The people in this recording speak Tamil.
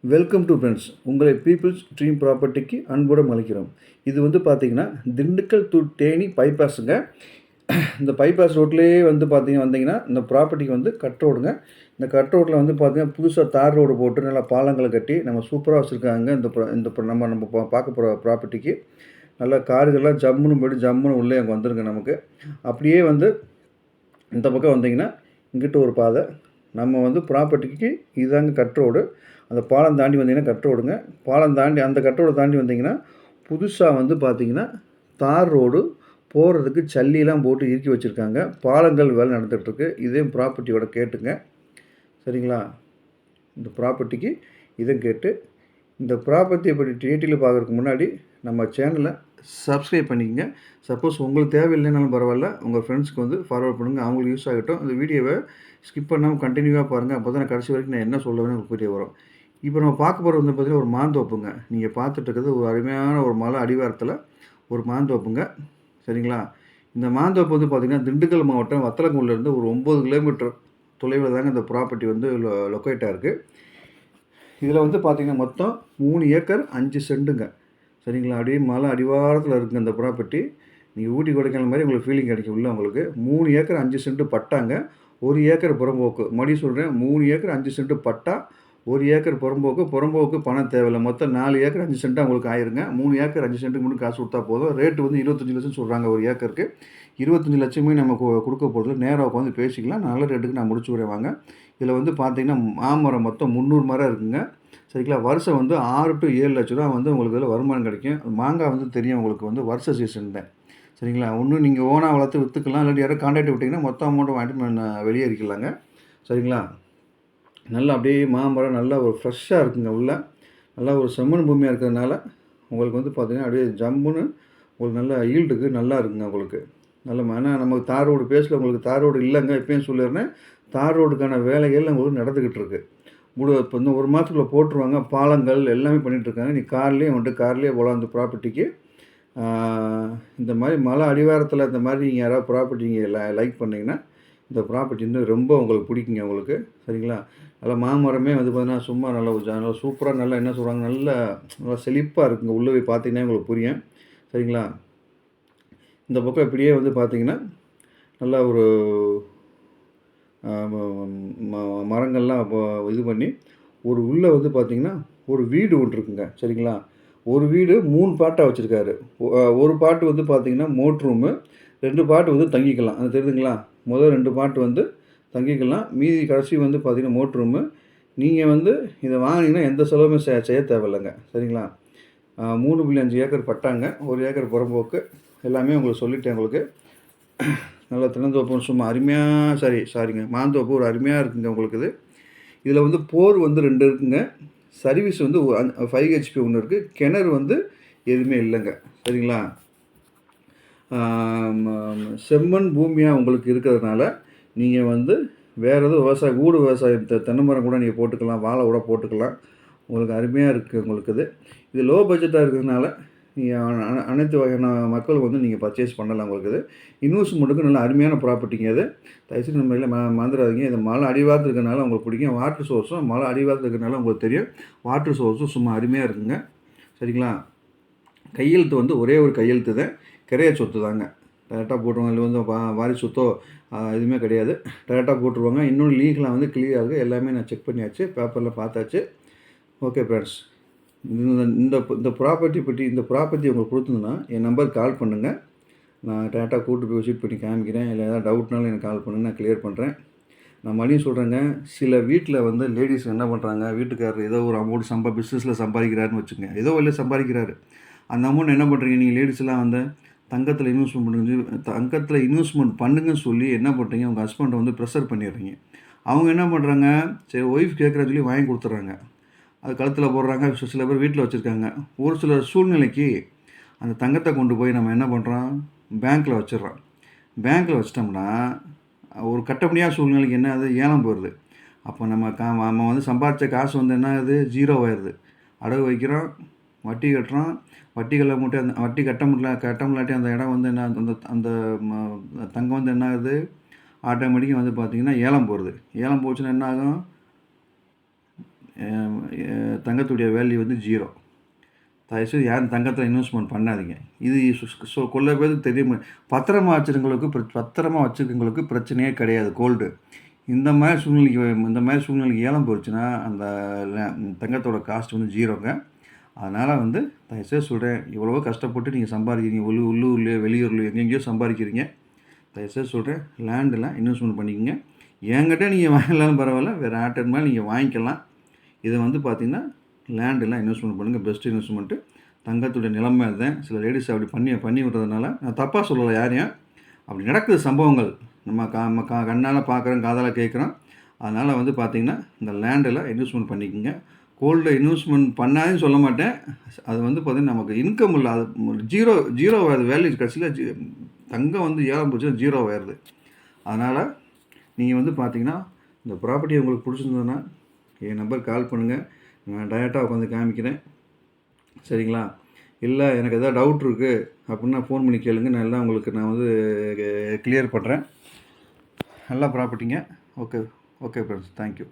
Welcome to friends. உங்களை பீப்புள்ஸ் ட்ரீம் ப்ராப்பர்ட்டிக்கு அன்புடன் அழைக்கிறோம். இது வந்து பார்த்தீங்கன்னா, திண்டுக்கல் டு தேனி பைபாஸுங்க. இந்த பைபாஸ் ரோட்லேயே வந்து வந்தீங்கன்னா, இந்த ப்ராப்பர்ட்டிக்கு வந்து கட் ரோடுங்க. இந்த கட் ரோட்டில் வந்து பார்த்தீங்கன்னா, புதுசா தார் ரோடு போட்டு நல்லா பாலங்கள கட்டி நம்ம சூப்பரா வச்சுருக்காங்க. நம்ம நம்ம பார்க்க போகிற ப்ராப்பர்ட்டிக்கு நல்லா கார்கள்லாம் ஜம்முன்னு போய்ட்டு ஜம்முன்னு உள்ளே அங்கே வந்துருங்க நமக்கு. அப்படியே வந்து இந்த பக்கம் வந்தீங்கன்னா, இங்கிட்டு ஒரு பாதை. நம்ம வந்து ப்ராப்பர்ட்டிக்கு இதுதாங்க கட் ரோடு. அந்த பாலம் தாண்டி வந்தீங்கன்னா கட் ரோடுங்க. பாலம் தாண்டி அந்த கட் ரோட தாண்டி வந்தீங்கன்னா, புதுசா வந்து பார்த்தீங்கன்னா, தார் ரோடு போடுறதுக்கு ஜல்லிலாம் போட்டு இறுக்கி வச்சுருக்காங்க. பாலங்கள் வேலை நடந்துகிட்ருக்கு. இதே ப்ராப்பர்ட்டியோட கேட்டுங்க. சரிங்களா? இந்த ப்ராப்பர்ட்டிக்கு இதை கேட்டு, இந்த ப்ராப்பர்ட்டியை பற்றி டீட்டெயில் பார்க்குறதுக்கு முன்னாடி நம்ம சேனலை சப்ஸ்கிரைப் பண்ணிக்கங்க. சப்போஸ் உங்களுக்கு தேவையில்லைனாலும் பரவாயில்ல, உங்கள் ஃப்ரெண்ட்ஸ்க்கு வந்து ஃபார்வர்ட் பண்ணுங்கள். அவங்களுக்கு யூஸ் ஆகட்டும். இந்த வீடியோவை ஸ்கிப் பண்ணாமல் கண்டினியூவாக பாருங்கள். அப்போ தான் கடைசி வரைக்கும் நான் என்ன சொல்லுவேன்னு உங்களுக்கு புரிய வரும். இப்போ நம்ம பார்க்க போகிறது வந்து பார்த்தீங்கன்னா, ஒரு மாந்தோப்புங்க. நீங்கள் பார்த்துட்டு இருக்கிறது ஒரு அருமையான ஒரு மலை அடிவாரத்தில் ஒரு மாந்தோப்புங்க. சரிங்களா? இந்த மாந்தோப்பு வந்து பார்த்திங்கன்னா, திண்டுக்கல் மாவட்டம் வத்தலக்குண்டிலேருந்து ஒரு 9 கிலோமீட்டர் தொலைவில் தாங்க இந்த ப்ராப்பர்ட்டி வந்து லொக்கேட்டாக இருக்குது. இதில் வந்து பார்த்திங்கன்னா, மொத்தம் 3 ஏக்கர் 5 சென்ட்டுங்க. சரிங்களா? அப்படியே மலை அடிவாரத்தில் இருக்குங்க இந்த ப்ராப்பர்ட்டி. நீங்கள் ஊட்டி கொடைக்கானல் மாதிரி உங்களுக்கு ஃபீலிங் கிடைக்கும் உள்ள உங்களுக்கு. 3 ஏக்கர் 5 சென்ட் பட்டாங்க. 1 ஏக்கர் புறம்போக்கு. மறுபடியும் சொல்கிறேன், 3 ஏக்கர் 5 சென்ட் பட்டா, 1 ஏக்கர் புறம்போக்கு. புறம்போக்கு பணம் தேவையில்லை. மொத்தம் 4 ஏக்கர் 5 சென்ட்டாக உங்களுக்கு ஆயிருங்க. 3 ஏக்கர் 5 சென்ட்டுக்கு மட்டும் காசு கொடுத்தா போதும். ரேட்டு வந்து 25 லட்சம் சொல்கிறாங்க ஒரு ஏக்கருக்கு. 25 லட்சமே நம்ம கொடுக்க போகிறதில்ல. நேராக உட்காந்து பேசிக்கலாம். நல்ல ரேட்டுக்கு நான் முடிச்சு விடுறேன் வாங்க. இதில் வந்து பார்த்தீங்கன்னா, மாமரம் மொத்தம் 300 மரம் இருக்குங்க. சரிங்களா? வருஷம் வந்து 6 to 7 லட்ச ரூபா வந்து உங்களுக்கு இதில் வருமானம் கிடைக்கும். மாங்காய் வந்து தெரியும் உங்களுக்கு வந்து வருஷ சீசன் தான். சரிங்களா? ஒன்று நீங்கள் ஓனாக வளர்த்து விற்றுக்கலாம். இல்லாட்டி யாரும் கான்ட்ராக்ட் விட்டிங்கன்னா மொத்த அமௌண்ட்டை வாங்கிட்டு வெளியேறிக்கலாங்க. சரிங்களா? நல்லா அப்படியே மாமரம் நல்லா ஒரு ஃப்ரெஷ்ஷாக இருக்குங்க உள்ள. நல்லா ஒரு செம்மண் பூமியாக இருக்கிறதுனால உங்களுக்கு வந்து பார்த்திங்கன்னா, அப்படியே ஜம்முன்னு உங்களுக்கு நல்ல ஈல்டுக்கு நல்லா இருக்குங்க உங்களுக்கு. நல்ல ஆனால் நமக்கு தார் ரோடு பேஸில் உங்களுக்கு தார் ரோடு இல்லைங்க. எப்பயும் சொல்லிடுறேன், தார் ரோடுக்கான வேலைகள் உங்களுக்கு நடந்துக்கிட்டு இருக்குது. இப்போ இன்னும் 1 மாதத்துக்குள்ளே போட்டுருவாங்க. பாலங்கள் எல்லாமே பண்ணிகிட்ருக்காங்க. நீ கார்லேயே போகலாம் அந்த ப்ராப்பர்ட்டிக்கு. இந்த மாதிரி மலை அடிவாரத்தில் இந்த மாதிரி நீங்கள் யாராவது ப்ராப்பர்ட்டி நீங்கள் லைக் பண்ணிங்கன்னா, இந்த ப்ராப்பர்ட்டி இன்னும் ரொம்ப உங்களுக்கு பிடிக்குங்க உங்களுக்கு. சரிங்களா? நல்லா மாமரமே வந்து பார்த்தீங்கன்னா, சும்மா நல்லா சூப்பராக நல்லா என்ன சொல்கிறாங்க, நல்லா செழிப்பாக இருக்குங்க. உள்ளே போய் பார்த்தீங்கன்னா உங்களுக்கு புரியும். சரிங்களா? இந்த பக்கம் இப்படியே வந்து பார்த்தீங்கன்னா, நல்லா ஒரு மரங்கள்லாம் இது பண்ணி ஒரு உள்ளே வந்து பார்த்திங்கன்னா, ஒரு வீடு ஒன்று இருக்குங்க. சரிங்களா? ஒரு வீடு 3 பார்ட்டாக வச்சுருக்காரு. ஒரு பார்ட் வந்து பார்த்திங்கன்னா மோட்ரு ரூமு, 2 பார்ட் வந்து தங்கிக்கலாம். அது தெரியுதுங்களா? முதல் 2 பார்ட் வந்து தங்கிக்கலாம். மீதி கடைசி வந்து பார்த்திங்கன்னா மோட்ரு ரூமு. நீங்கள் வந்து இதை வாங்கினீங்கன்னா எந்த செலவுமே செய்ய தேவையில்லைங்க. சரிங்களா? 3.5 ஏக்கர் பட்டாங்க. 1 ஏக்கர் புறம்போக்கு. எல்லாமே உங்களுக்கு சொல்லிட்டேன் உங்களுக்கு. நல்லா தென்னந்தோப்பு சும்மா அருமையாக சாரிங்க மாந்தோப்பு ஒரு அருமையாக இருக்குங்க உங்களுக்கு இது. இதில் வந்து போர் வந்து 2 இருக்குங்க. சர்வீஸ் வந்து 5 ஹெச்பி ஒன்று இருக்குது. கிணறு வந்து எதுவுமே இல்லைங்க. சரிங்களா? செம்மண் பூமியாக உங்களுக்கு இருக்கிறதுனால நீங்கள் வந்து வேறு எதுவும் விவசாயம் தென்னை மரம் கூட நீங்கள் போட்டுக்கலாம். வாழை கூட போட்டுக்கலாம். உங்களுக்கு அருமையாக இருக்குது உங்களுக்கு இது. இது லோ பட்ஜெட்டாக இருக்கிறதுனால நீங்கள் அனைத்து வகையான மக்கள் வந்து நீங்கள் பர்ச்சேஸ் பண்ணலாம் உங்களுக்கு இது. இன்வெஸ்ட்மெண்ட்டுக்கு நல்ல அருமையான ப்ராப்பர்ட்டிங்க இது. தயவுசெய்து நம்ம இல்லை மறந்துடாதீங்க. இது மலை அடிவாரத்தில் இருக்கிறனால உங்களுக்கு பிடிக்கும். வாட்டர் சோர்ஸும் மலை அடிவாரத்தில் இருக்கிறனால உங்களுக்கு தெரியும். வாட்டர் சோர்ஸும் சும்மா அருமையாக இருக்குங்க. சரிங்களா? கையெழுத்து வந்து ஒரே ஒரு கையெழுத்து தான். கிரைய சொத்து தாங்க. டேரெக்டாக போட்டுருவாங்க. இல்லை வந்து வாரி சொத்தோ எதுவுமே கிடையாது. டேரெக்டாக போட்டுருவாங்க. இன்னொன்று லீகலாக வந்து கிளியராக இருக்குது. எல்லாமே நான் செக் பண்ணியாச்சு. பேப்பரில் பார்த்தாச்சு. Okay friends. இந்த ப்ராப்பர்ட்டி உங்களுக்கு கொடுத்துருந்ததுன்னா என் நம்பருக்கு கால் பண்ணுங்கள். நான் டேரெக்டாக கூப்பிட்டு போய் விசிட் பண்ணி காமிக்கிறேன். இல்லை ஏதாவது டவுட்னாலும் எனக்கு கால் பண்ணுங்கள். நான் கிளியர் பண்ணுறேன். நான் மறுபடியும் சொல்கிறேங்க, சில வீட்டில் வந்து லேடிஸ் என்ன பண்ணுறாங்க, வீட்டுக்காரர் ஏதோ ஒரு அமௌண்ட் பிஸ்னஸில் சம்பாதிக்கிறாருன்னு வச்சுக்கோங்க. ஏதோ வெளியில் சம்பாதிக்கிறாரு. அந்த அமௌண்ட் என்ன பண்ணுறீங்க நீங்கள் லேடிஸ்லாம் வந்து தங்கத்தில் இன்வெஸ்ட்மெண்ட் பண்ணுங்கன்னு சொல்லி என்ன பண்ணுறீங்க, உங்கள் ஹஸ்பண்டை வந்து ப்ரெஷர் பண்ணிடுறீங்க. அவங்க என்ன பண்ணுறாங்க, சரி ஒய்ஃப் கேட்குறான்னு சொல்லி வாங்கி கொடுத்துட்றாங்க. அது கழுத்தில் போடுறாங்க. சில பேர் வீட்டில் வச்சுருக்காங்க. ஒரு சில சூழ்நிலைக்கு அந்த தங்கத்தை கொண்டு போய் நம்ம என்ன பண்ணுறோம், பேங்க்கில் வச்சிடுறோம். பேங்க்கில் வச்சிட்டோம்னா ஒரு கட்டப்படியாக சூழ்நிலைக்கு என்ன ஆகுது, ஏலம் போயிடுது. அப்போ நம்ம வந்து சம்பாதிச்ச காசு வந்து என்ன ஆகுது, 0 ஆயிடுது. அடகு வைக்கிறோம், வட்டி கட்டுறோம். வட்டி அந்த வட்டி கட்ட முடியாட்டி அந்த இடம் வந்து என்ன அந்த தங்கம் வந்து என்ன ஆகுது, ஆட்டோமேட்டிக்காக வந்து பார்த்திங்கன்னா ஏலம் போடுது. ஏலம் போச்சுன்னா என்ன ஆகும், தங்கத்துடைய வேல்யூ வந்து 0. தயவுசெய்து யாரும் தங்கத்தில் இன்வெஸ்ட்மெண்ட் பண்ணாதீங்க. இது கொள்ள பேருக்கு தெரியும். பத்திரமா வச்சுருக்கவங்களுக்கு பிரச்சனையே கிடையாது கோல்டு. இந்த மாதிரி சூழ்நிலைக்கு ஏலம் போச்சுன்னா அந்த தங்கத்தோட காஸ்ட் வந்து 0ங்க. அதனால் வந்து தயவுசெய்து சொல்கிறேன், இவ்வளவோ கஷ்டப்பட்டு நீங்கள் சம்பாதிக்கிறீங்க, உள்ளூர்லேயோ வெளியூர்லையோ எங்கெங்கேயோ சம்பாதிக்கிறீங்க. தயவுசெய்து சொல்கிறேன், லேண்டெலாம் இன்வெஸ்ட்மெண்ட் பண்ணிக்கோங்க. என்கிட்ட நீங்கள் வாங்கலாம்னு பரவாயில்ல, வேறு ஆட்டர் மேலே நீங்கள் வாங்கிக்கலாம். இதை வந்து பார்த்திங்கன்னா லேண்டெல்லாம் இன்வெஸ்ட்மெண்ட் பண்ணுங்கள். Best investment. தங்கத்துடைய நிலைமை அதுதான். சில லேடிஸ் அப்படி பண்ணி விடுறதுனால நான் தப்பாக சொல்லலை யாரையும். அப்படி நடக்குது சம்பவங்கள். நம்ம கண்ணால் பார்க்குறோம், காதால் கேட்குறோம். அதனால் வந்து பார்த்திங்கன்னா இந்த லேண்டெல்லாம் இன்வெஸ்ட்மெண்ட் பண்ணிக்கோங்க. கோல்டில் இன்வெஸ்ட்மெண்ட் பண்ணாதுன்னு சொல்ல மாட்டேன். அது வந்து பார்த்திங்கன்னா நமக்கு இன்கம் இல்லை. அது ஜீரோ ஆகுது வேல்யூ. கடைசியில் தங்கம் வந்து ஏலம் போச்சுன்னா 0 ஆயிடுது. அதனால் நீங்கள் வந்து பார்த்திங்கன்னா இந்த ப்ராப்பர்ட்டி உங்களுக்கு பிடிச்சிருந்ததுன்னா என் நம்பர் கால் பண்ணுங்கள். நான் டைரெக்டாக உட்காந்து காமிக்கிறேன். சரிங்களா? இல்லை எனக்கு எதாவது டவுட் இருக்குது அப்படின்னா ஃபோன் பண்ணி கேளுங்க. நான் எல்லாம் உங்களுக்கு நான் வந்து கிளியர் பண்ணுறேன். நல்ல ப்ராப்பர்ட்டிங்க. Okay friends, thank you.